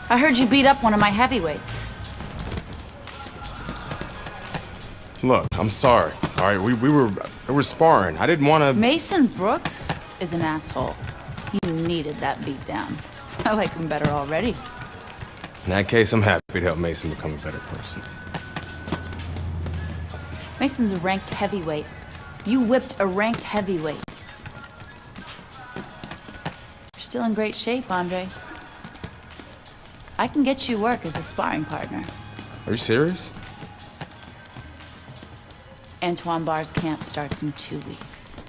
I heard you beat up one of my heavyweights. Look, I'm sorry. All right, we were sparring. I didn't want to. Mason Brooks is an asshole. He needed that beatdown. I like him better already. In that case, I'm happy to help Mason become a better person. Mason's a ranked heavyweight. You whipped a ranked heavyweight. You're still in great shape, Andre. I can get you work as a sparring partner. Are you serious? Antoine Barr's camp starts in 2 weeks.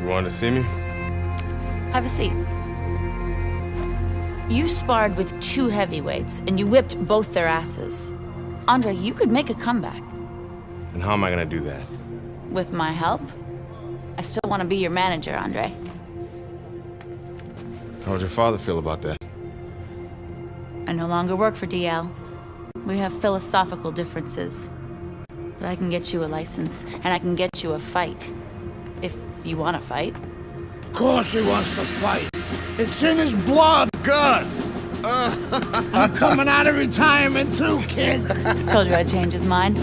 Want to see me? Have a seat. You sparred with 2 heavyweights, and you whipped both their asses. Andre, you could make a comeback. And how am I gonna do that? With my help? I still want to be your manager, Andre. How would your father feel about that? I no longer work for DL. We have philosophical differences. But I can get you a license, and I can get you a fight. If you want to fight. Of course he wants to fight. It's in his blood. Gus! I'm coming out of retirement too, kid. Told you I'd change his mind.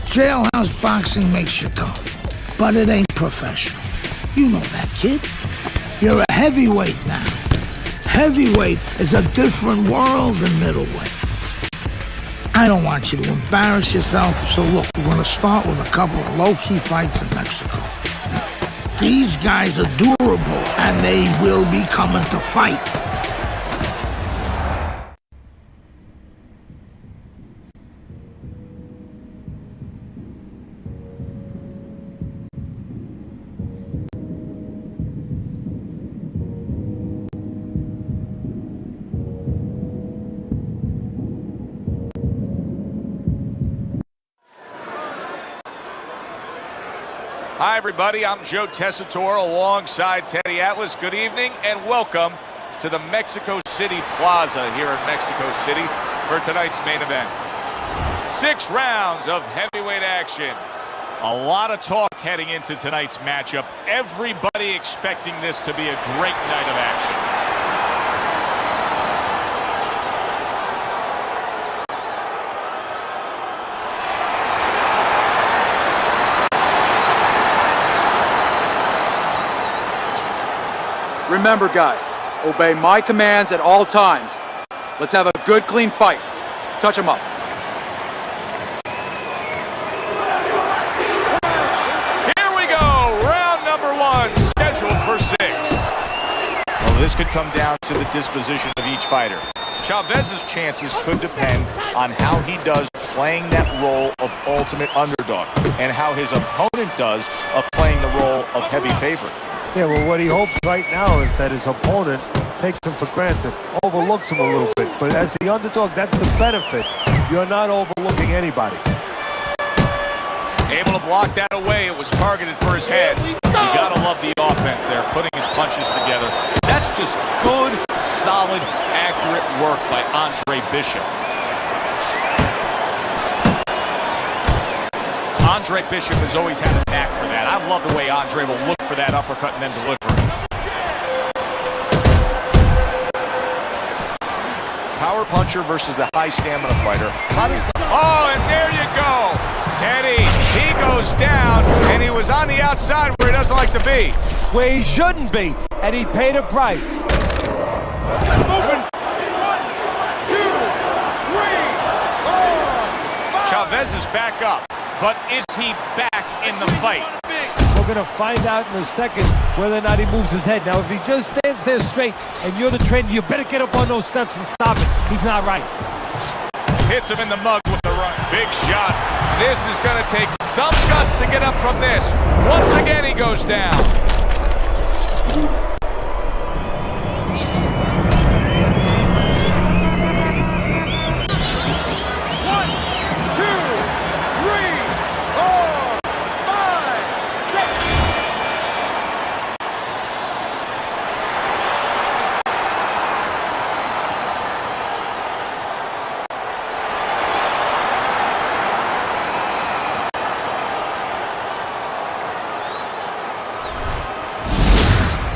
Jailhouse boxing makes you tough, but it ain't professional. You know that, kid. You're a heavyweight now. Heavyweight is a different world than middleweight. I don't want you to embarrass yourself, so look, we're gonna start with a couple of low-key fights in Mexico. These guys are durable, and they will be coming to fight. Hi, everybody. I'm Joe Tessitore alongside Teddy Atlas. Good evening and welcome to the Mexico City Plaza here in Mexico City for tonight's main event. 6 rounds of heavyweight action. A lot of talk heading into tonight's matchup. Everybody expecting this to be a great night of action. Remember, guys, obey my commands at all times. Let's have a good, clean fight. Touch him up. Here we go. Round number 1, scheduled for 6. Well, this could come down to the disposition of each fighter. Chavez's chances could depend on how he does playing that role of ultimate underdog and how his opponent does of playing the role of heavy favorite. Yeah, well, what he hopes right now is that his opponent takes him for granted, overlooks him a little bit. But as the underdog, that's the benefit. You're not overlooking anybody. Able to block that away. It was targeted for his head. You gotta love the offense there, putting his punches together. That's just good, solid, accurate work by Andre Bishop. Andre Bishop has always had a knack for that. I love the way Andre will look for that uppercut and then deliver it. Power puncher versus the high stamina fighter. How does the... Oh, and there you go. Teddy, he goes down, and he was on the outside where he doesn't like to be. Where he shouldn't be, and he paid a price. Moving. 1, 2, 3, 4, 5. Chavez is back up, but is he back in the fight? We're going to find out in a second whether or not he moves his head. Now, if he just stands there straight and you're the trainer, you better get up on those steps and stop it. He's not right. Hits him in the mug with the right. Big shot. This is going to take some guts to get up from this. Once again, he goes down. 1, 2, 3, 4, 5, 6.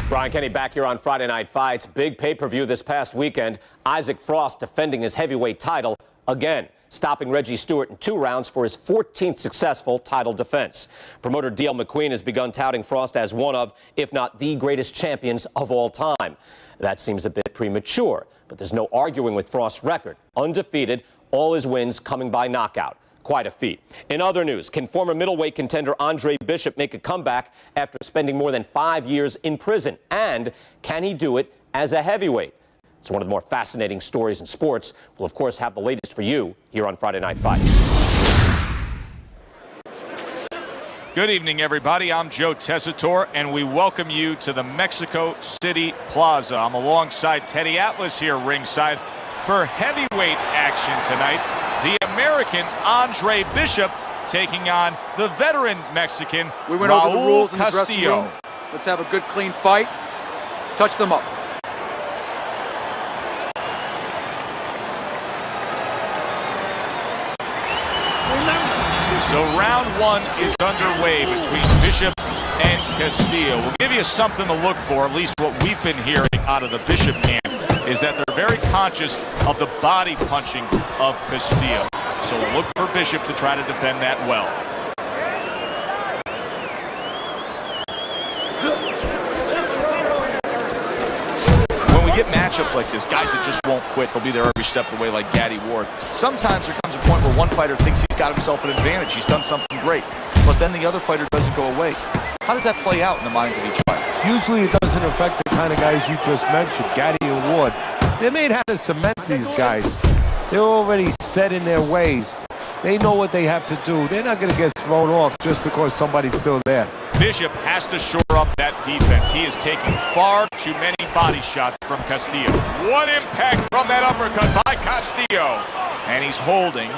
Brian Kenny back here on Friday Night Fights. Big pay-per-view this past weekend. Isaac Frost defending his heavyweight title again, stopping Reggie Stewart in 2 rounds for his 14th successful title defense. Promoter D.L. McQueen has begun touting Frost as one of, if not the greatest champions of all time. That seems a bit premature, but there's no arguing with Frost's record. Undefeated, all his wins coming by knockout. Quite a feat. In other news, can former middleweight contender Andre Bishop make a comeback after spending more than 5 years in prison? And can he do it as a heavyweight? It's one of the more fascinating stories in sports. We'll, of course, have the latest for you here on Friday Night Fights. Good evening, everybody. I'm Joe Tessitore, and we welcome you to the Mexico City Plaza. I'm alongside Teddy Atlas here ringside for heavyweight action tonight. The American Andre Bishop taking on the veteran Mexican We went over the Raul rules in the dressing Castillo. room. Let's have a good, clean fight. Touch them up. So round 1 is underway between Bishop and Castillo. We'll give you something to look for, at least what we've been hearing out of the Bishop camp, is that they're very conscious of the body punching of Castillo. So we'll look for Bishop to try to defend that well. When we get matchups like this, guys that just won't quit, they'll be there every step of the way like Gaddy Ward. Sometimes there comes a point where one fighter thinks he's got himself an advantage, he's done something great, but then the other fighter doesn't go away. How does that play out in the minds of each fighter? Usually it doesn't affect the kind of guys you just mentioned, Gaddy and Ward. They made how to cement these guys. They're already set in their ways. They know what they have to do. They're not going to get thrown off just because somebody's still there. Bishop has to shore up that defense. He is taking far too many body shots from Castillo. What impact from that uppercut by Castillo. And he's holding.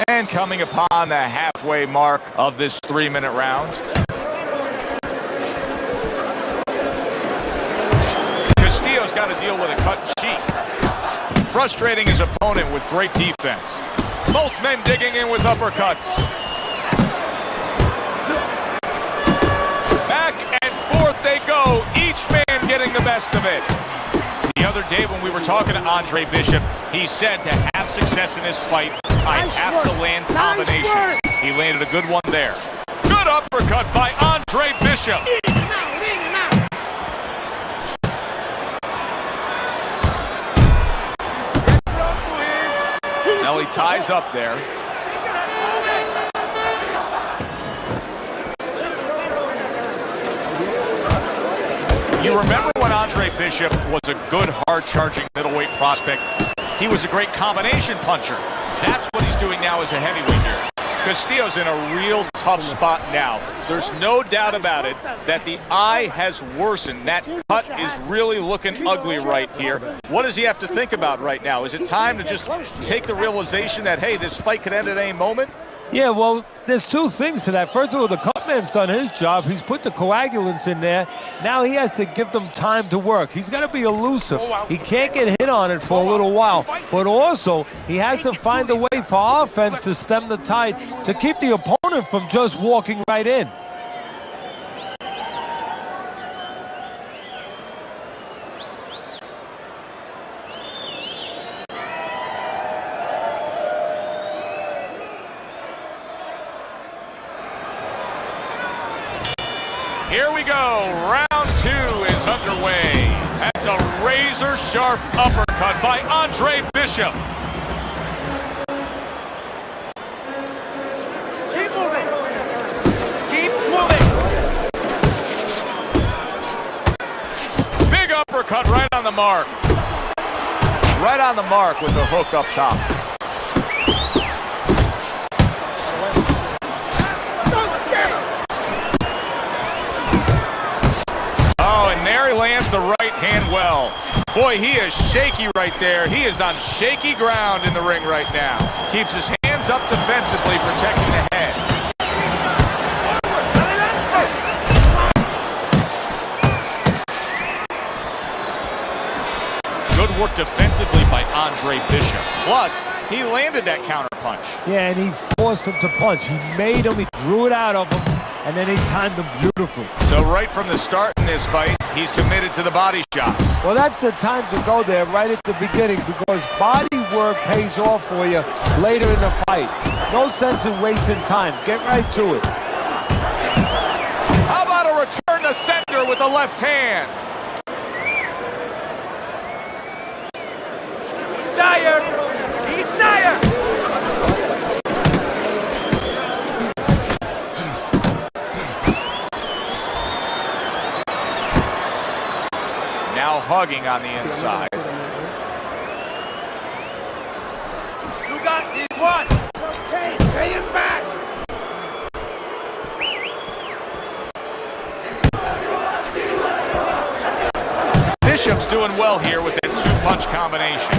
And coming upon the halfway mark of this 3-minute round. Castillo's got to deal with a cut cheek. Frustrating his opponent with great defense. Both men digging in with uppercuts. Back and forth they go, each man getting the best of it. The other day when we were talking to Andre Bishop, he said to have success in this fight, I have to land combinations. He landed a good one there. Good uppercut by Andre Bishop. Now he ties up there. You remember when Andre Bishop was a good, hard-charging middleweight prospect? He was a great combination puncher. That's what he's doing now as a heavyweight here. Castillo's in a real tough spot now. There's no doubt about it that the eye has worsened. That cut is really looking ugly right here. What does he have to think about right now? Is it time to just take the realization that, hey, this fight could end at any moment? Yeah, well, there's two things to that. First of all, the cutman's done his job. He's put the coagulants in there. Now he has to give them time to work. He's got to be elusive. He can't get hit on it for a little while. But also, he has to find a way for offense to stem the tide, to keep the opponent from just walking right in. Here we go. Round 2 is underway. That's a razor-sharp uppercut by Andre Bishop. Keep moving. Keep moving. Big uppercut right on the mark. Right on the mark with the hook up top. Lands the right hand well. Boy, he is shaky right there. He is on shaky ground in the ring right now. Keeps his hands up defensively, protecting the head. Good work defensively by Andre Bishop. Plus, he landed that counter punch. Yeah, and he forced him to punch. He made him, he drew it out of him, and then he timed him beautifully. So right from the start in this fight, he's committed to the body shots. Well, that's the time to go there right at the beginning, because body work pays off for you later in the fight. No sense in wasting time. Get right to it. How about a return to sender with the left hand? He's tired. He's tired. Now hugging on the inside. You got this one. Okay, bring him back. Bishop's doing well here with that two-punch combination.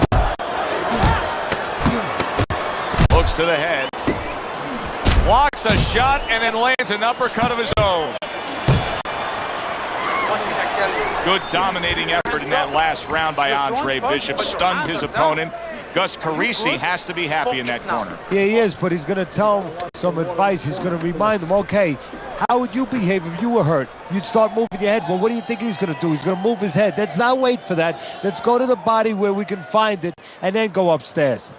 Looks to the head. Blocks a shot and then lands an uppercut of his own. Good dominating effort in that last round by Andre Bishop. Stunned his opponent. Gus Carisi has to be happy in that corner. Yeah, he is, but he's going to tell him some advice. He's going to remind him, okay, how would you behave if you were hurt? You'd start moving your head. Well, what do you think he's going to do? He's going to move his head. Let's not wait for that. Let's go to the body where we can find it and then go upstairs.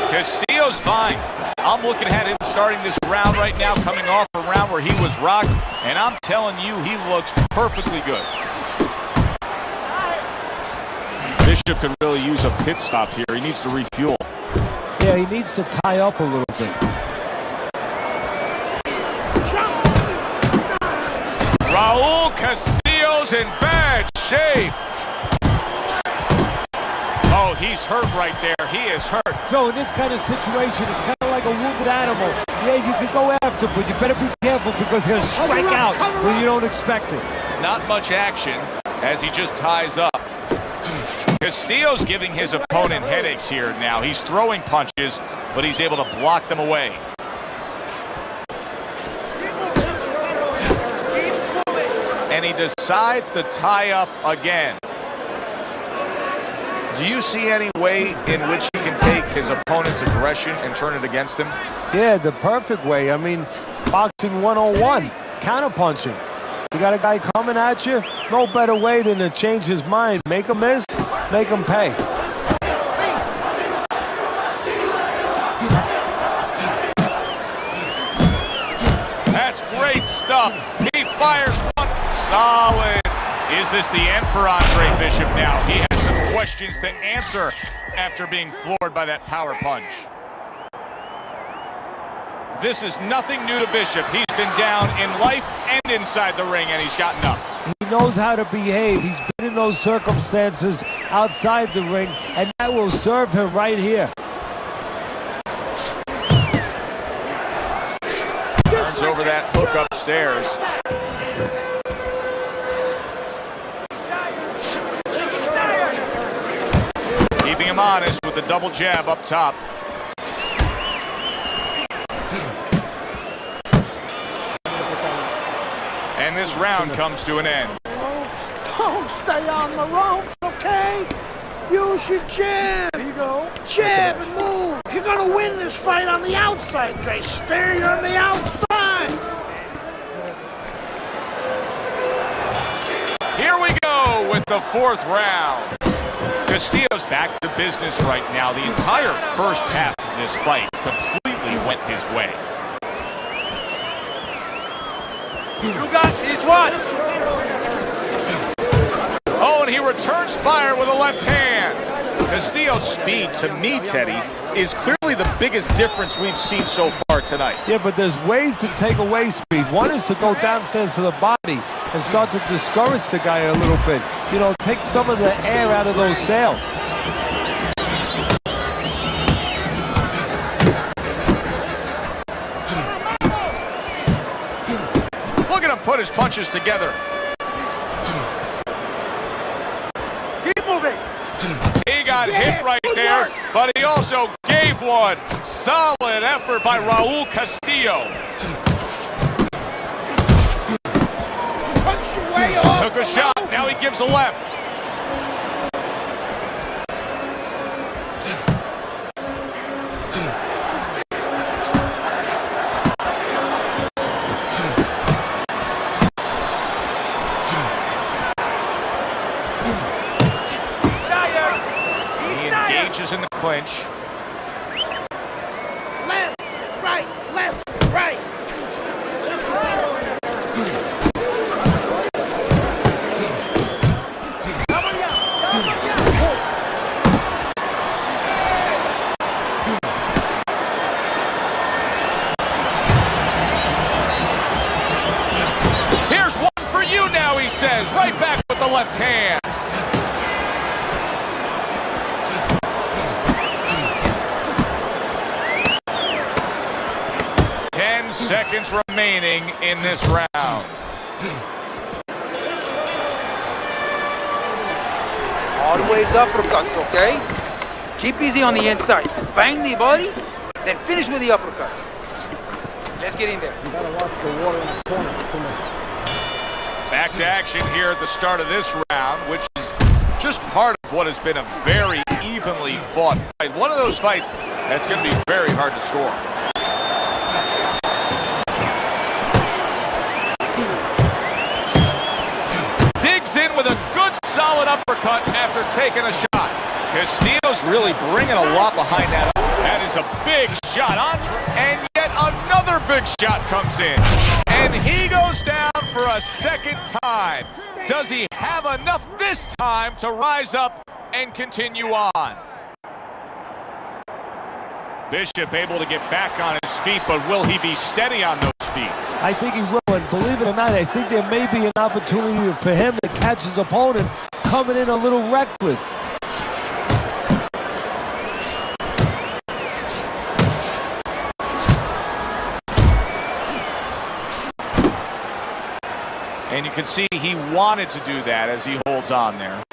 Castillo's fine. I'm looking at him starting this round right now, coming off a round where he was rocked, and I'm telling you, he looks perfectly good. Bishop could really use a pit stop here. He needs to refuel. Yeah, he needs to tie up a little bit. Raul Castillo's in bad shape. Oh, he's hurt right there. He is hurt. So in this kind of situation, it's kind of like a wounded animal. Yeah, you can go after, but you better be careful because he'll strike out when you don't expect it. Not much action as he just ties up. Castillo's giving his opponent headaches here now. He's throwing punches, but he's able to block them away. And he decides to tie up again. Do you see any way in which he can take his opponent's aggression and turn it against him? Yeah, the perfect way. I mean, boxing 101, counterpunching. You got a guy coming at you, no better way than to change his mind. Make him miss, make him pay. That's great stuff. He fires one. Solid. Is this the end for Andre Bishop now? He has some questions to answer after being floored by that power punch. this is nothing new to Bishop. He's been down in life and inside the ring, and he's gotten up. He knows how to behave. He's been in those circumstances outside the ring, and that will serve him right here. Turns over that hook upstairs. Keeping him honest with the double jab up top. And this round comes to an end. Don't stay on the ropes, okay? Use your jab. There you go. Jab and move. If you're gonna win this fight on the outside, Trey, stay on the outside. Here we go with the fourth round. Castillo's back to business right now. The entire first half of this fight completely went his way. You got this one. Oh, and he returns fire with a left hand. Castillo's speed, to me, Teddy, is clearly the biggest difference we've seen so far tonight. Yeah, but there's ways to take away speed. One is to go downstairs to the body and start to discourage the guy a little bit. You know, take some of the air out of those sails. Look at him put his punches together. Keep moving. He got hit right there, but he also gave one. Solid effort by Raul Castillo. Punch your way off. Took a shot, now he gives a left. He engages in the clinch. Left, right. Here's one for you now, he says, right back with the left hand. Seconds remaining in this round. Always uppercuts, okay? Keep easy on the inside. Bang the body, then finish with the uppercuts. Let's get in there. You gotta watch the water in the corner. Back to action here at the start of this round, which is just part of what has been a very evenly fought fight. One of those fights that's going to be very hard to score. In with a good solid uppercut after taking a shot. Castillo's really bringing a lot behind that. That is a big shot. And yet another big shot comes in. And he goes down for a second time. Does he have enough this time to rise up and continue on? Bishop able to get back on his feet, but will he be steady on those feet? I think he will, and believe it or not, I think there may be an opportunity for him to catch his opponent coming in a little reckless. And you can see he wanted to do that as he holds on there.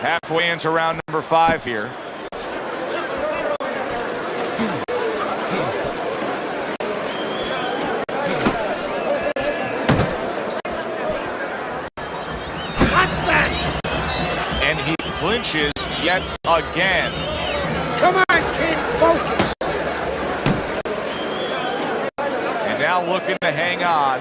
Halfway into round number 5 here. And he clinches yet again. Come on, kid, focus. And now looking to hang on.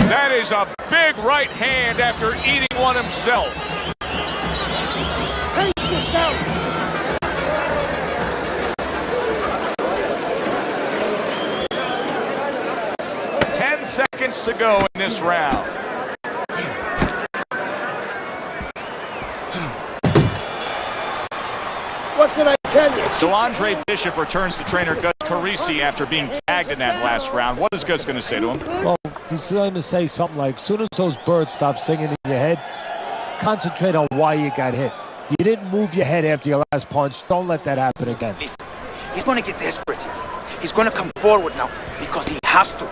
That is a big right hand after eating one himself. Pace yourself. seconds to go in this round. What did I tell you? So Andre Bishop returns to trainer Gus Carisi after being tagged in that last round. What is Gus going to say to him? Well, he's going to say something like, as soon as those birds stop singing in your head, concentrate on why you got hit. You didn't move your head after your last punch. Don't let that happen again. Listen, he's going to get desperate. He's going to come forward now because he has to.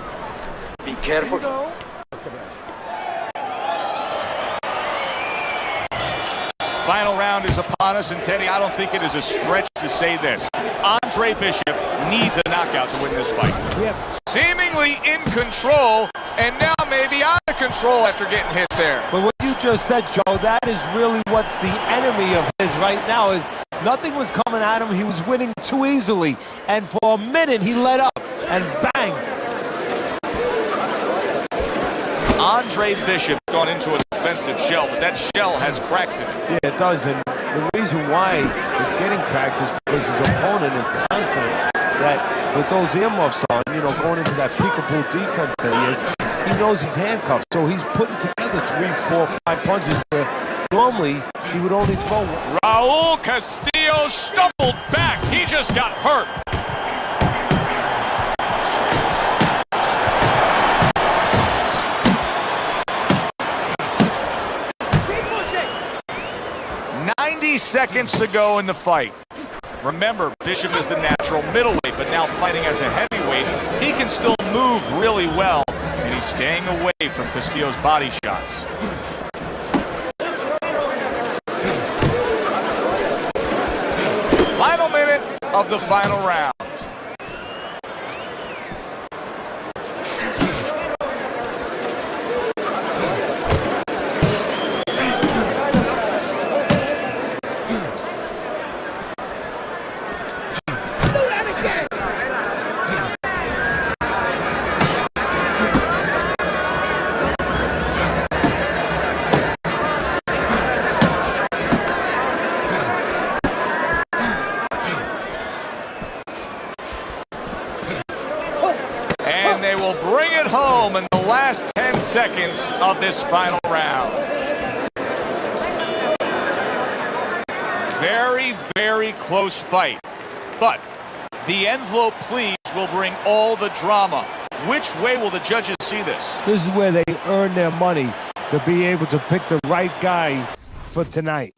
Be careful. Final round is upon us, and Teddy, I don't think it is a stretch to say this. Andre Bishop needs a knockout to win this fight. Yep. Seemingly in control, and now maybe out of control after getting hit there. But what you just said, Joe, that is really what's the enemy of his right now is nothing was coming at him. He was winning too easily. And for a minute, he let up, and bang. Andre Bishop gone into a defensive shell, but that shell has cracks in it. Yeah, it does. And the reason why it's getting cracked is because his opponent is confident that with those earmuffs on, you know, going into that peekaboo defense that he is, he knows he's handcuffed. So he's putting together 3, 4, 5 punches where normally he would only throw one. Raul Castillo stumbled back. He just got hurt. Seconds to go in the fight. Remember, Bishop is the natural middleweight, but now fighting as a heavyweight, he can still move really well, and he's staying away from Castillo's body shots. Final minute of the final round. Bring it home in the last 10 seconds of this final round. Very, very close fight. But the envelope, please, will bring all the drama. Which way will the judges see this? This is where they earn their money to be able to pick the right guy for tonight.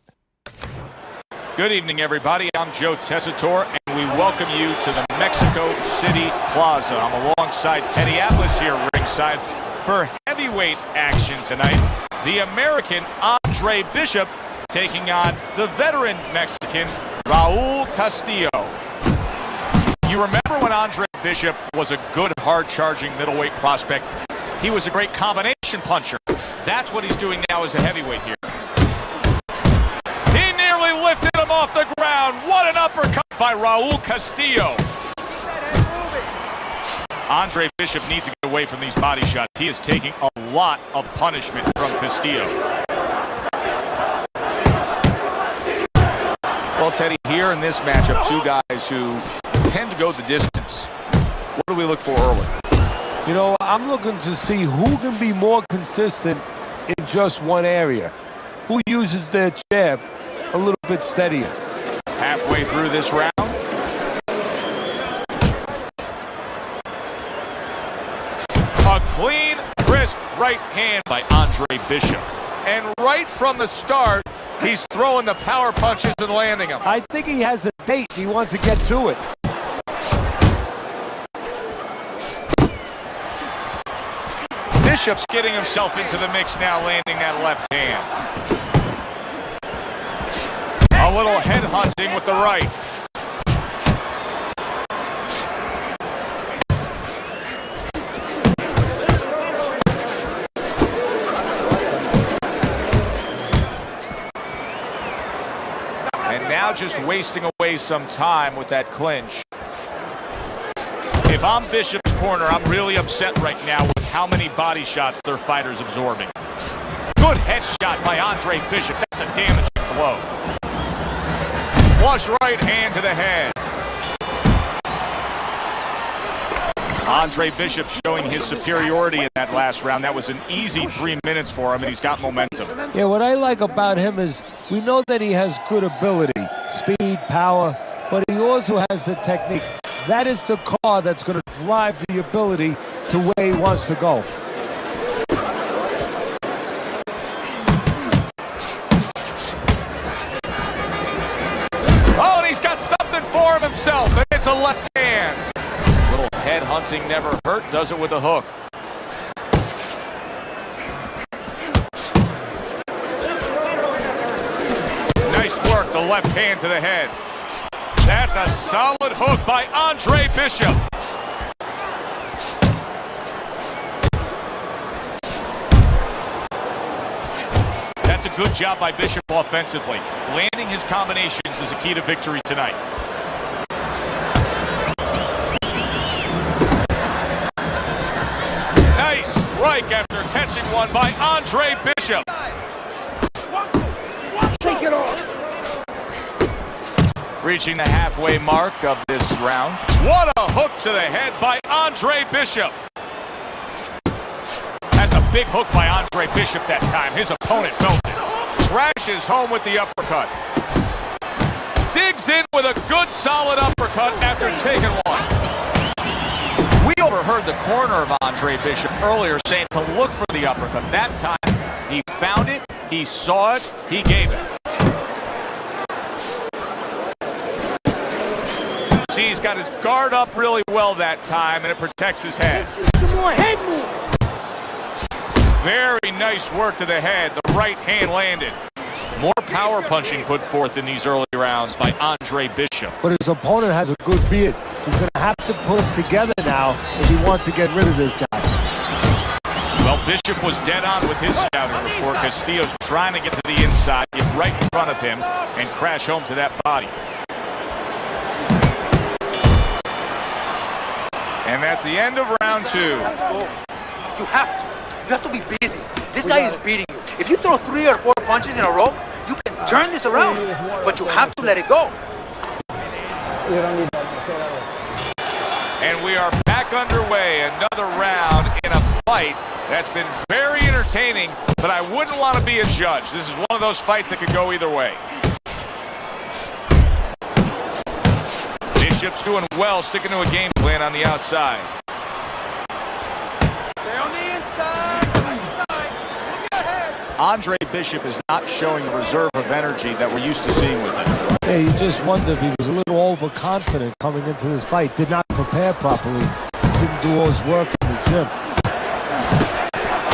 Good evening, everybody. I'm Joe Tessitore, and we welcome you to the Mexico City Plaza. I'm alongside Teddy Atlas here ringside for heavyweight action tonight. The American Andre Bishop taking on the veteran Mexican Raul Castillo. You remember when Andre Bishop was a good, hard-charging middleweight prospect? He was a great combination puncher. That's what he's doing now as a heavyweight here. He nearly lifted him off the ground. What an uppercut by Raul Castillo. Andre Bishop needs to get away from these body shots. He is taking a lot of punishment from Castillo. Well, Teddy, here in this matchup, two guys who tend to go the distance. What do we look for early? You know, I'm looking to see who can be more consistent in just one area. Who uses their jab a little bit steadier. Halfway through this round. A clean, crisp right hand by Andre Bishop. And right from the start, he's throwing the power punches and landing them. I think he has a date. He wants to get to it. Bishop's getting himself into the mix now, landing that left hand. A little head hunting with the right. And now just wasting away some time with that clinch. If I'm Bishop's corner, I'm really upset right now with how many body shots their fighter's absorbing. Good headshot by Andre Bishop. That's a damaging blow. Flush right hand to the head. Andre Bishop showing his superiority in that last round. That was an easy 3 minutes for him, and he's got momentum. Yeah, what I like about him is we know that he has good ability, speed, power, but he also has the technique. That is the car that's going to drive the ability to where he wants to go. Oh, and he's got something for him himself, and it's a left hand. Little head hunting never hurt, does it with a hook. Nice work, the left hand to the head. That's a solid hook by Andre Bishop. That's a good job by Bishop offensively. Landing his combinations is a key to victory tonight. Nice strike after catching one by Andre Bishop. Take it off. Reaching the halfway mark of this round. What a hook to the head by Andre Bishop. That's a big hook by Andre Bishop that time. His opponent felt it. Crashes home with the uppercut. Digs in with a good solid uppercut after taking one. We overheard the corner of Andre Bishop earlier saying to look for the uppercut. That time, he found it, he saw it, he gave it. See, he's got his guard up really well that time, and it protects his head. Some more head move. Very nice work to the head. The right hand landed. More power punching put forth in these early rounds by Andre Bishop. But his opponent has a good beard. He's going to have to put them together now if he wants to get rid of this guy. Well, Bishop was dead on with his scouting report. Castillo's trying to get to the inside, get right in front of him, and crash home to that body. And that's the end of round two. You have to. You have to be busy. This guy is beating you. If you throw 3 or 4 punches in a row, you can turn this around. But you have to let it go. And we are back underway. Another round in a fight that's been very entertaining, but I wouldn't want to be a judge. This is one of those fights that could go either way. Bishop's doing well, sticking to a game plan on the outside. Stay on the inside. Look ahead. Andre Bishop is not showing the reserve of energy that we're used to seeing with him. Yeah, you just wonder if he was a little overconfident coming into this fight. Did not prepare properly. Didn't do all his work in the gym.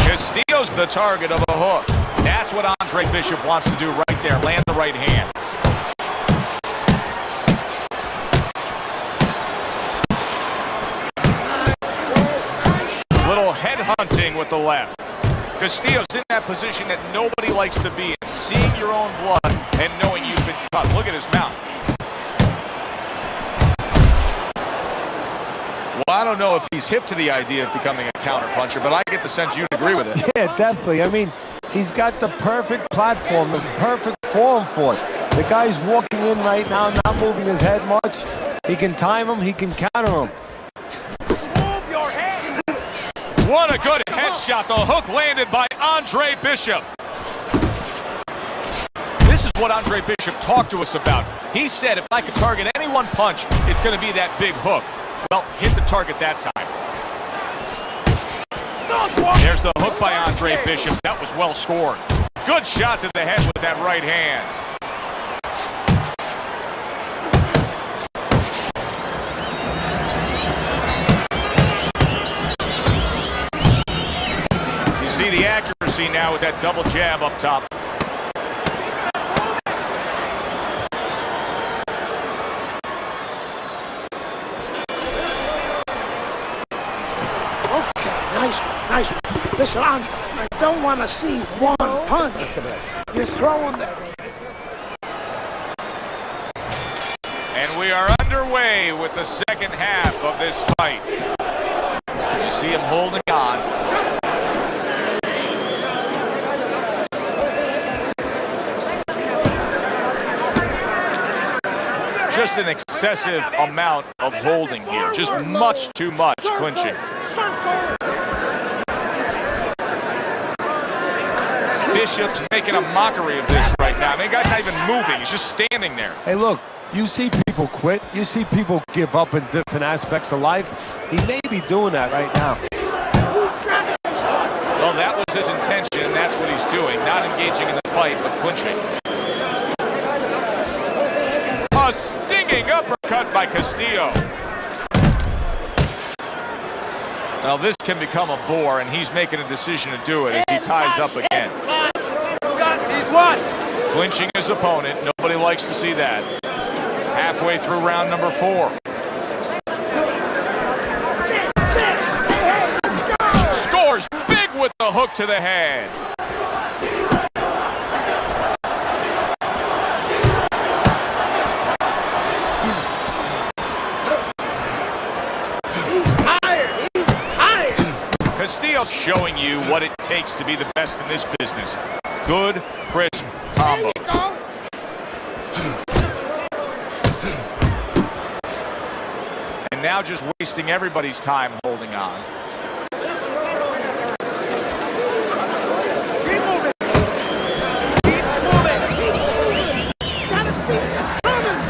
Castillo's the target of a hook. That's what Andre Bishop wants to do right there. Land the right hand. Little head hunting with the left. Castillo's in that position that nobody likes to be in. Seeing your own blood and knowing you've been cut. Look at his mouth. Well, I don't know if he's hip to the idea of becoming a counterpuncher, but I get the sense you'd agree with it. Yeah, definitely. I mean, he's got the perfect platform, the perfect form for it. The guy's walking in right now, not moving his head much. He can time him, he can counter him. What a good headshot. The hook landed by Andre Bishop. This is what Andre Bishop talked to us about. He said if I could target any one punch, it's going to be that big hook. Well, hit the target that time. There's the hook by Andre Bishop. That was well scored. Good shot to the head with that right hand. See the accuracy now with that double jab up top. Okay, nice one, nice one. Listen, I don't want to see one punch. You're throwing the... And we are underway with the second half of this fight. You see him holding on. Just an excessive amount of holding here. Just much too much clinching. Bishop's making a mockery of this right now. I mean, the guy's not even moving. He's just standing there. Hey, look, you see people quit. You see people give up in different aspects of life. He may be doing that right now. Well, that was his intention. That's what he's doing. Not engaging in the fight, but clinching. A stinging uppercut by Castillo. Now this can become a bore, and he's making a decision to do it as he ties up again. He's one. Clinching his opponent. Nobody likes to see that. Halfway through round number 4. Scores big with the hook to the head. Castillo's showing you what it takes to be the best in this business. Good, crisp combos. And now just wasting everybody's time holding on. Keep moving. Keep moving. Gotta see it's coming.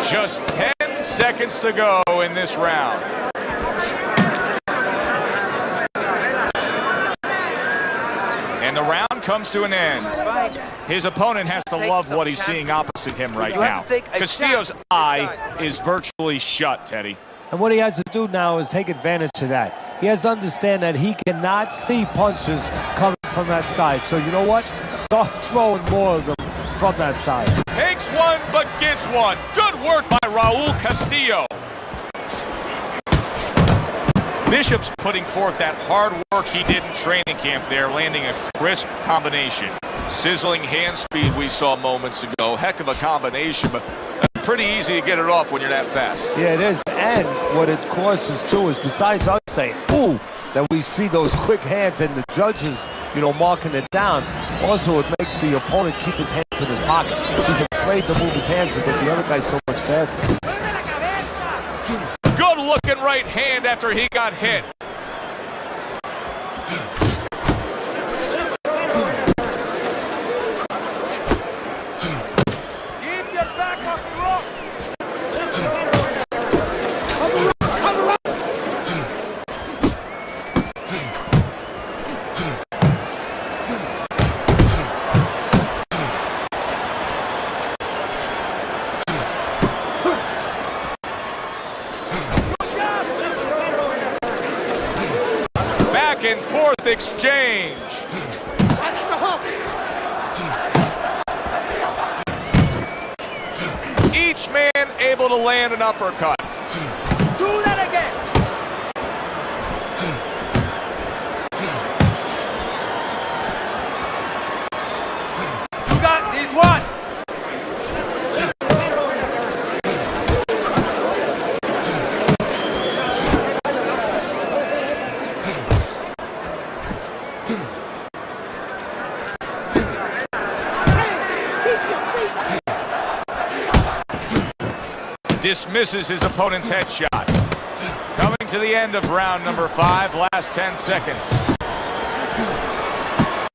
Just 10 seconds to go in this round. And the round comes to an end. His opponent has to love what he's seeing opposite him right now. Castillo's eye is virtually shut, Teddy. And what he has to do now is take advantage of that. He has to understand that he cannot see punches coming from that side. So you know what? Start throwing more of them from that side. Takes one, but gets one. Good work by Raul Castillo. Bishop's putting forth that hard work he did in training camp there, landing a crisp combination. Sizzling hand speed we saw moments ago. Heck of a combination, but pretty easy to get it off when you're that fast. Yeah, it is. And what it causes, too, is besides us saying, ooh, that we see those quick hands and the judges, you know, marking it down, also it makes the opponent keep his hands in his pocket. He's afraid to move his hands because the other guy's so much faster. Good looking right hand after he got hit. Keep your back off the rope. Back and forth exchange. Watch the hook. Each man able to land an uppercut. Do that again. You got this one. Dismisses his opponent's headshot. Coming to the end of round number 5, last 10 seconds.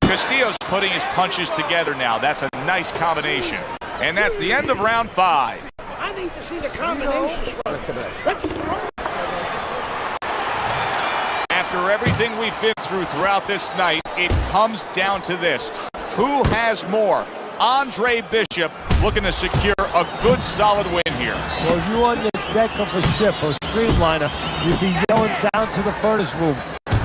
Castillo's putting his punches together now. That's a nice combination. And that's the end of round 5. I need to see the combinations from Let's After everything we've been throughout this night, it comes down to this. Who has more? Andre Bishop looking to secure a good, solid win here. Well, if you on the deck of a ship or streamliner, you'd be yelling down to the furnace room,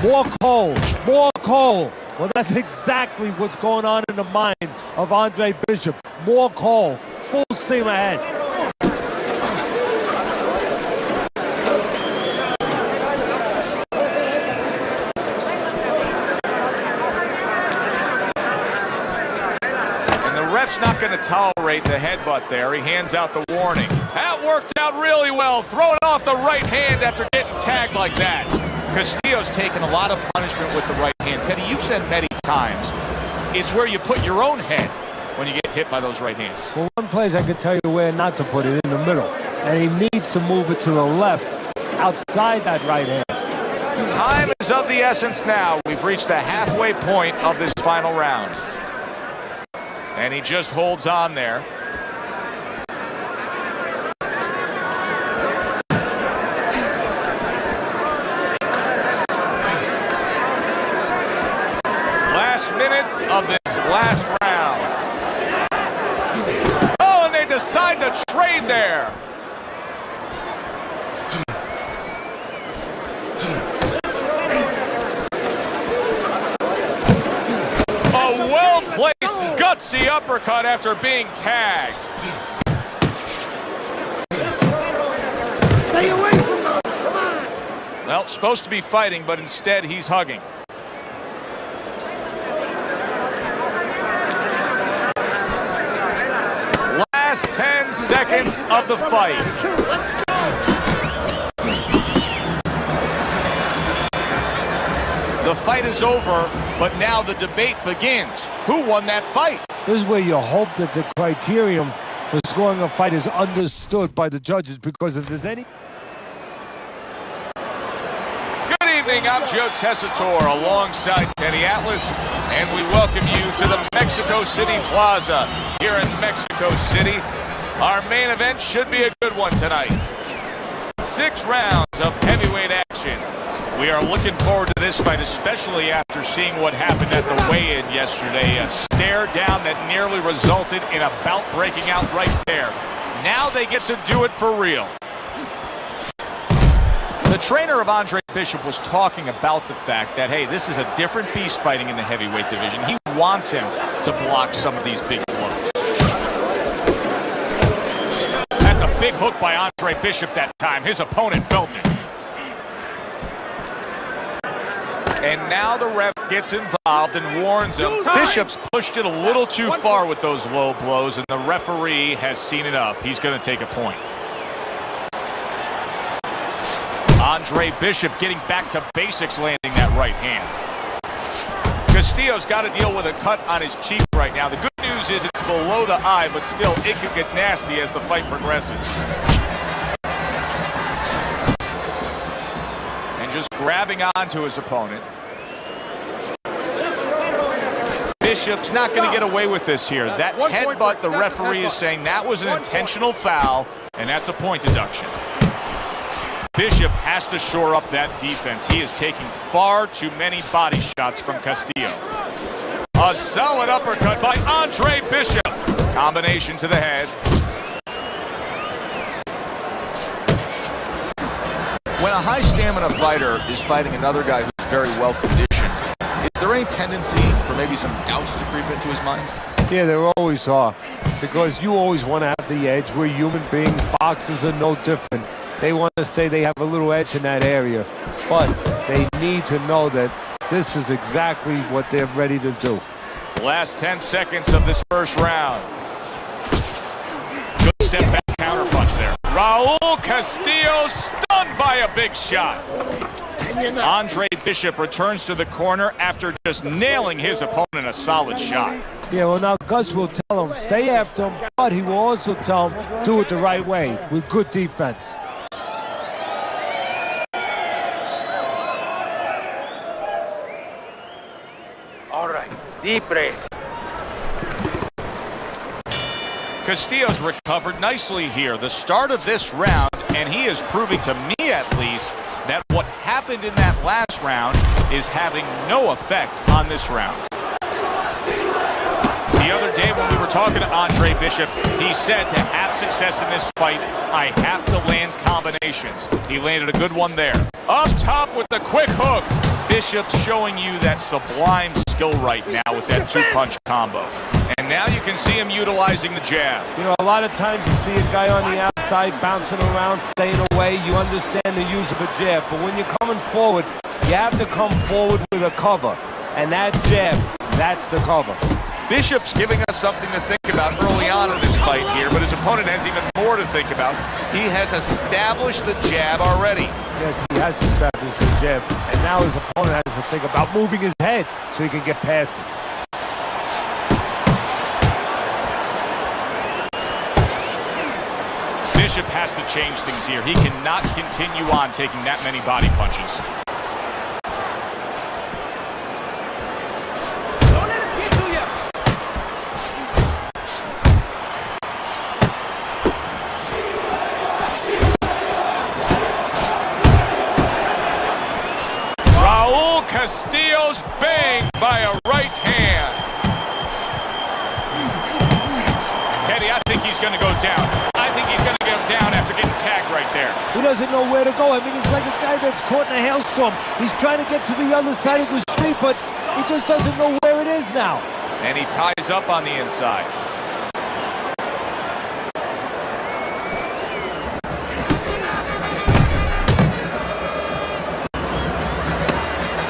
more coal, more coal. Well, that's exactly what's going on in the mind of Andre Bishop. More coal, full steam ahead. Ref's not going to tolerate the headbutt there. He hands out the warning. That worked out really well, throwing off the right hand after getting tagged like that. Castillo's taken a lot of punishment management with the right hand. Teddy, you've said many times, it's where you put your own head when you get hit by those right hands. Well, one place I could tell you where not to put it, in the middle. And he needs to move it to the left, outside that right hand. Time is of the essence now. We've reached the halfway point of this final round. And he just holds on there. Last minute of this last round. Oh, and they decide to trade there. Well-placed, gutsy uppercut after being tagged. Stay away from us, come on! Well, supposed to be fighting, but instead he's hugging. Last 10 seconds of the fight. The fight is over, but now the debate begins. Who won that fight? This is where you hope that the criterion for scoring a fight is understood by the judges, because if there's any... Good evening, I'm Joe Tessitore alongside Teddy Atlas, and we welcome you to the Mexico City Plaza here in Mexico City. Our main event should be a good one tonight. 6 rounds of heavyweight action. We are looking forward to this fight, especially after seeing what happened at the weigh-in yesterday. A stare down that nearly resulted in a bout breaking out right there. Now they get to do it for real. The trainer of Andre Bishop was talking about the fact that, hey, this is a different beast fighting in the heavyweight division. He wants him to block some of these big blows. That's a big hook by Andre Bishop that time. His opponent felt it. And now the ref gets involved and warns him. Bishop's pushed it a little too far with those low blows, and the referee has seen enough. He's going to take a point. Andre Bishop getting back to basics, landing that right hand. Castillo's got to deal with a cut on his cheek right now. The good news is it's below the eye, but still, it could get nasty as the fight progresses. Just grabbing onto his opponent. Bishop's not going to get away with this here. That headbutt, the referee is saying that was an intentional foul, and that's a point deduction. Bishop has to shore up that defense. He is taking far too many body shots from Castillo. A solid uppercut by Andre Bishop. Combination to the head. When a high-stamina fighter is fighting another guy who's very well-conditioned, is there any tendency for maybe some doubts to creep into his mind? Yeah, there always are, because you always want to have the edge. We're human beings. Boxers are no different. They want to say they have a little edge in that area, but they need to know that this is exactly what they're ready to do. Last 10 seconds of this first round. Good step back counterpunch there. Raul Castillo stunned by a big shot. Andre Bishop returns to the corner after just nailing his opponent a solid shot. Yeah, well, now Gus will tell him, stay after him, but he will also tell him, do it the right way, with good defense. All right, deep breath. Castillo's recovered nicely here. The start of this round, and he is proving to me at least that what happened in that last round is having no effect on this round. The other day when we were talking to Andre Bishop, he said to have success in this fight, I have to land combinations. He landed a good one there. Up top with the quick hook. Bishop's showing you that sublime skill right now with that two-punch combo. And now you can see him utilizing the jab. You know, a lot of times you see a guy on the outside bouncing around, staying away. You understand the use of a jab. But when you're coming forward, you have to come forward with a cover. And that jab, that's the cover. Bishop's giving us something to think about early on in this fight here, but his opponent has even more to think about. He has established the jab already. Yes, he has established the jab, and now his opponent has to think about moving his head so he can get past it. Bishop has to change things here. He cannot continue on taking that many body punches. Raul Castillo's banged by a right hand. Teddy, I think he's going to go down. I think he's going to go down after getting tagged right there. He doesn't know where to go. I mean, he's like a guy that's caught in a hailstorm. He's trying to get to the other side of the street, but he just doesn't know where it is now. And he ties up on the inside.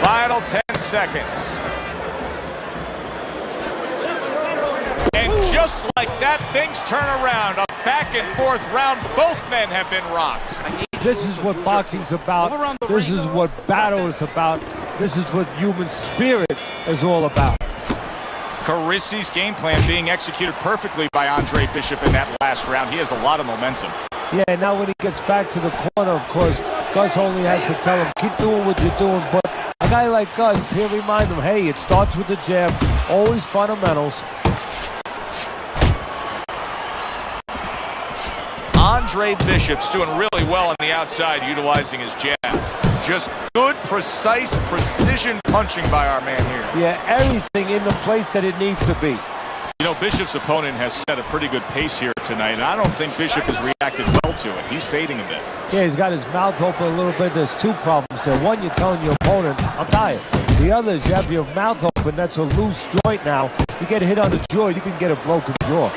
Final 10 seconds. And just like that, things turn around. A back and forth round. Both men have been rocked. This is what boxing's about. This is what battle is about. This is what human spirit is all about. Carissi's game plan being executed perfectly by Andre Bishop in that last round. He has a lot of momentum. Yeah, now when he gets back to the corner, of course, Gus only has to tell him, keep doing what you're doing. But a guy like Gus, he'll remind him, hey, it starts with the jab, always fundamentals. Andre Bishop's doing really well on the outside, utilizing his jab. Just good, precise, precision punching by our man here. Yeah, everything in the place that it needs to be. You know, Bishop's opponent has set a pretty good pace here tonight, and I don't think Bishop has reacted well to it. He's fading a bit. Yeah, he's got his mouth open a little bit. There's two problems there. One, you're telling your opponent, I'm tired. The other is you have your mouth open. That's a loose joint now. You get hit on the jaw, you can get a broken jaw.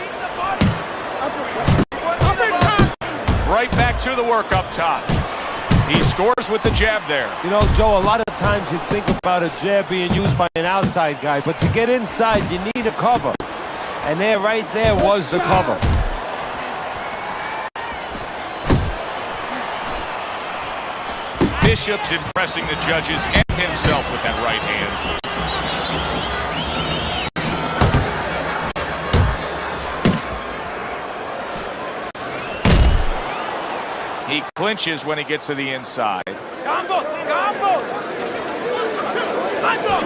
Right back to the work up top. He scores with the jab there. You know, Joe, a lot of times you think about a jab being used by an outside guy, but to get inside, you need a cover. And there, right there, was the cover. Bishop's impressing the judges and himself with that right hand. He clinches when he gets to the inside. Gambos! Gambos! Mando!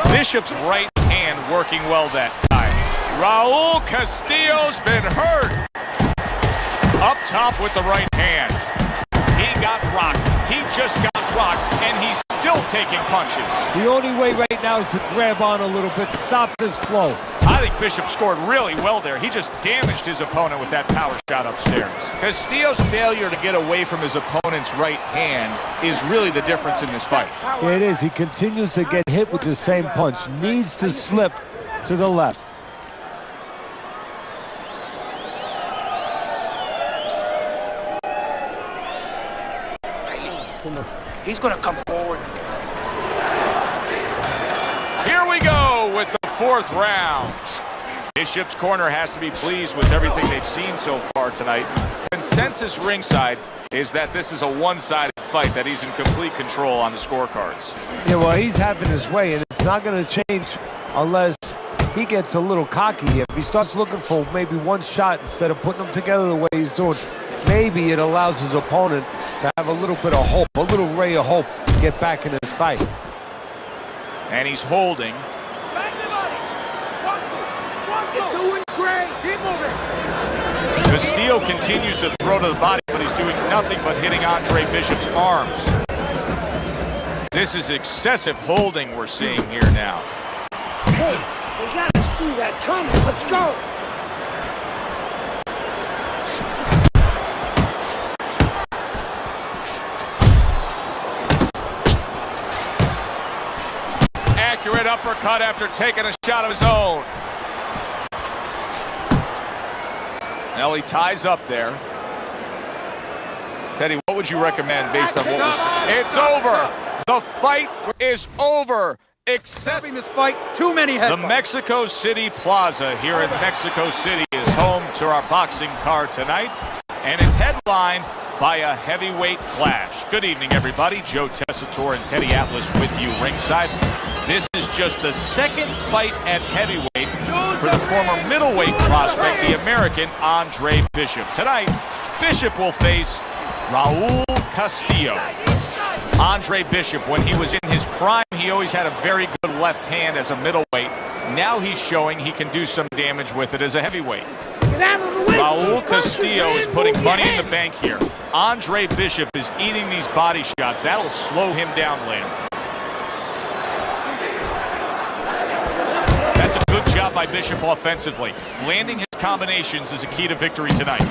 Bishop's right hand working well that time. Raul Castillo's been hurt. Up top with the right hand. He got rocked. He just got rocked, and he's still taking punches. The only way right now is to grab on a little bit, stop this flow. I think Bishop scored really well there. He just damaged his opponent with that power shot upstairs. Castillo's failure to get away from his opponent's right hand is really the difference in this fight. Yeah, it is. He continues to get hit with the same punch. Needs to slip to the left. He's gonna come forward. Here we go with the fourth round. Bishop's corner has to be pleased with everything they've seen so far tonight. Consensus ringside is that this is a one-sided fight, that he's in complete control on the scorecards. Yeah, well, he's having his way, and it's not going to change unless he gets a little cocky. If he starts looking for maybe one shot instead of putting them together the way he's doing, maybe it allows his opponent to have a little bit of hope, a little ray of hope to get back in this fight. And he's holding. You're doing great. Keep moving. Castillo continues to throw to the body, but he's doing nothing but hitting Andre Bishop's arms. This is excessive holding we're seeing here now. Hey, we gotta see that coming. Let's go. Accurate uppercut after taking a shot of his own. Now he ties up there. Teddy, what would you recommend based on what was... It's over! The fight is over! Accepting this fight, too many headbutts. The Mexico City Plaza here in Mexico City is home to our boxing card tonight, and it's headlined by a heavyweight clash. Good evening, everybody. Joe Tessitore and Teddy Atlas with you ringside. This is just the second fight at heavyweight for the former middleweight prospect, the American Andre Bishop. Tonight, Bishop will face Raul Castillo. Andre Bishop, when he was in his prime, he always had a very good left hand as a middleweight. Now he's showing he can do some damage with it as a heavyweight. Raul Castillo is putting money in the bank here. Andre Bishop is eating these body shots. That'll slow him down later. That's a good job by Bishop offensively. Landing his combinations is a key to victory tonight.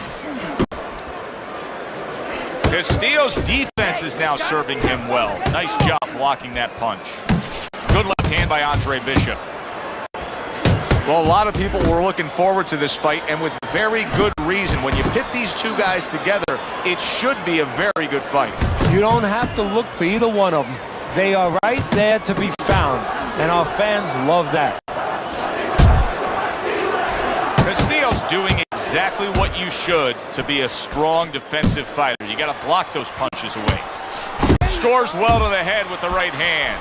Castillo's defense is now serving him well. Nice job blocking that punch. Good left hand by Andre Bishop. Well, a lot of people were looking forward to this fight, and with very good reason. When you pit these two guys together, it should be a very good fight. You don't have to look for either one of them. They are right there to be found, and our fans love that. Castillo's doing exactly what you should to be a strong defensive fighter. You got to block those punches away. Scores well to the head with the right hand.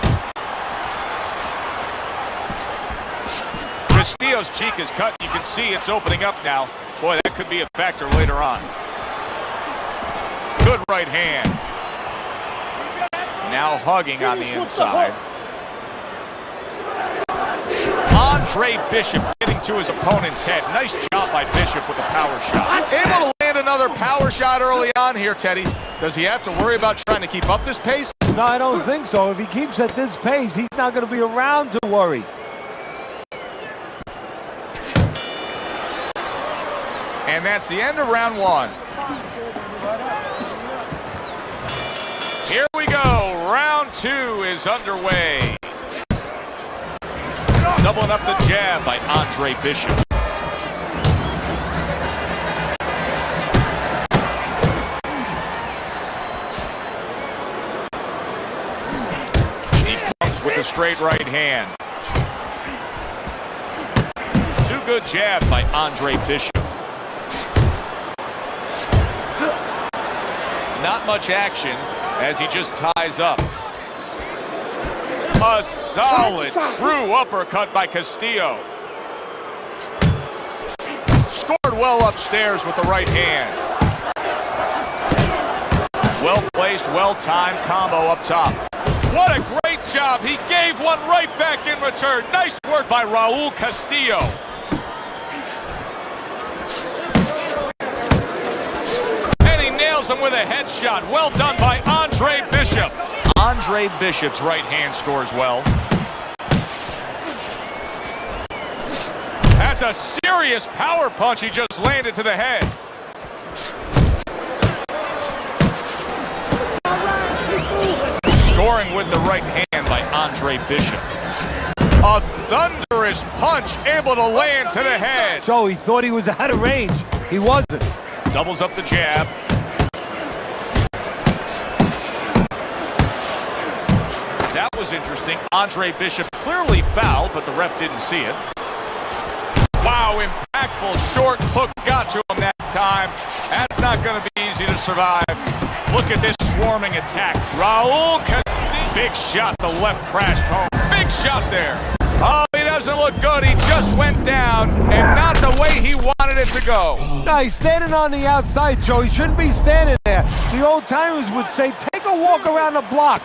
Castillo's cheek is cut. You can see it's opening up now. Boy, that could be a factor later on. Good right hand. Now hugging on the inside. Andre Bishop getting to his opponent's head. Nice job by Bishop with a power shot. Able to land another power shot early on here, Teddy. Does he have to worry about trying to keep up this pace? No, I don't think so. If he keeps at this pace, he's not going to be around to worry. And that's the end of round one. Here we go. Round two is underway. Doubling up the jab by Andre Bishop. He comes with a straight right hand. Two good jabs by Andre Bishop. Not much action as he just ties up. A solid, true uppercut by Castillo. Scored well upstairs with the right hand. Well-placed, well-timed combo up top. What a great job. He gave one right back in return. Nice work by Raul Castillo. And he nails him with a headshot. Well done by Andre Bishop. Andre Bishop's right hand scores well. That's a serious power punch he just landed to the head. Scoring with the right hand by Andre Bishop. A thunderous punch able to land to the head. Joe, he thought he was out of range. He wasn't. Doubles up the jab. That was interesting. Andre Bishop clearly fouled, but the ref didn't see it. Wow, impactful short hook got to him that time. That's not going to be easy to survive. Look at this swarming attack. Raul Castillo. Big shot, the left crashed home. Big shot there. Oh, he doesn't look good. He just went down, and not the way he wanted it to go. No, he's standing on the outside, Joe. He shouldn't be standing there. The old timers would say, take a walk around the block.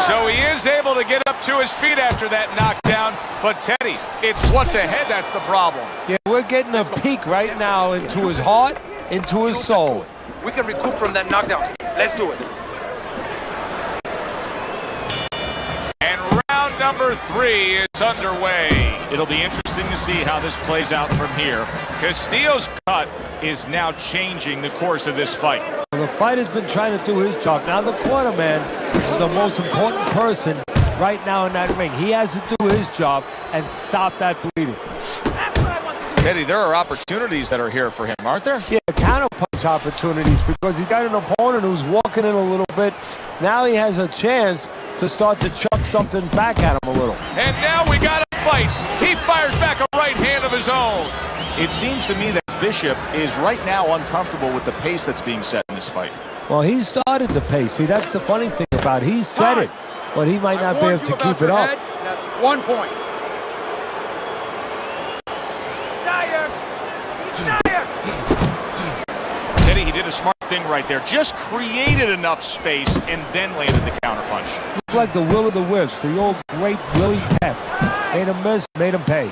So he is able to get up to his feet after that knockdown. But Teddy, it's what's ahead that's the problem. Yeah, we're getting a peek right now into his heart, into his soul. We can recoup from that knockdown. Let's do it. And round number 3 is underway. It'll be interesting to see how this plays out from here. Castillo's cut is now changing the course of this fight. The fighter's been trying to do his job. Now the cornerman is the most important person right now in that ring. He has to do his job and stop that bleeding. Teddy, there are opportunities that are here for him, aren't there? Yeah, counterpunch opportunities because he's got an opponent who's walking in a little bit. Now he has a chance to start to chuck something back at him a little. And now we got a fight. He fires back a right hand of his own. It seems to me that Bishop is right now uncomfortable with the pace that's being set in this fight. Well, he started the pace. See, that's the funny thing about it. He said it, but he might not be able to keep it up. That's 1 point. Teddy, he did a smart thing right there. Just created enough space and then landed the counterpunch. Looks like the will of the wisps, the old great Willie Pep. Made him miss, made him pay.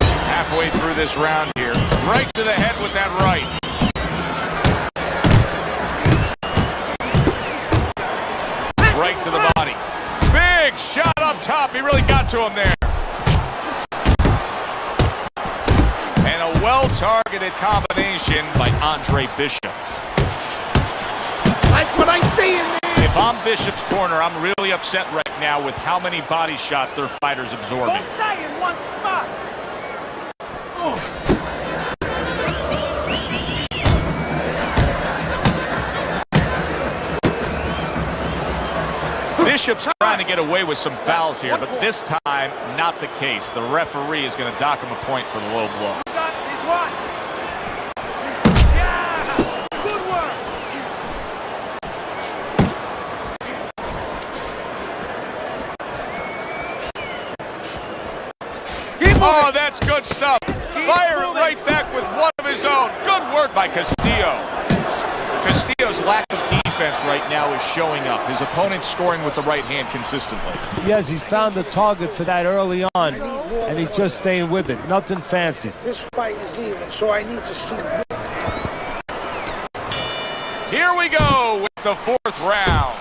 Halfway through this round here. Right to the head with that right. Right to the body. Big shot up top. He really got to him there. And a well-targeted combination by Andre Bishop. That's what I see in there. If I'm Bishop's corner, I'm really upset right now with how many body shots their fighters absorbing. Don't stay in one spot. Bishop's trying to get away with some fouls here, but this time, not the case. The referee is going to dock him a point for the low blow. Oh, that's good stuff. Fire it right back with one of his own. Good work by Castillo. Castillo's lack of defense right now is showing up. His opponent's scoring with the right hand consistently. Yes, he's found the target for that early on, and he's just staying with it. Nothing fancy. This fight is even, so I need to see. Here we go with the fourth round.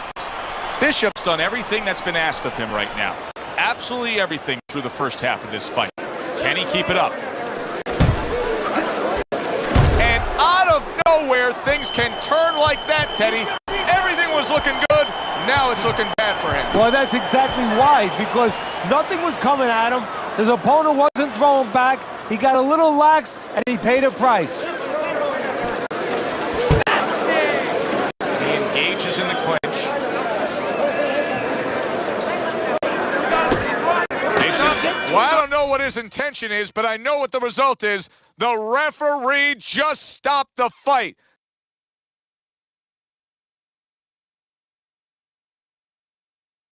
Bishop's done everything that's been asked of him right now. Absolutely everything through the first half of this fight. Can he keep it up? And out of nowhere, things can turn like that, Teddy. Everything was looking good. Now it's looking bad for him. Well, that's exactly why, because nothing was coming at him. His opponent wasn't throwing back. He got a little lax, and he paid a price. He engages in the clinch. Well, I don't know what his intention is, but I know what the result is. The referee just stopped the fight.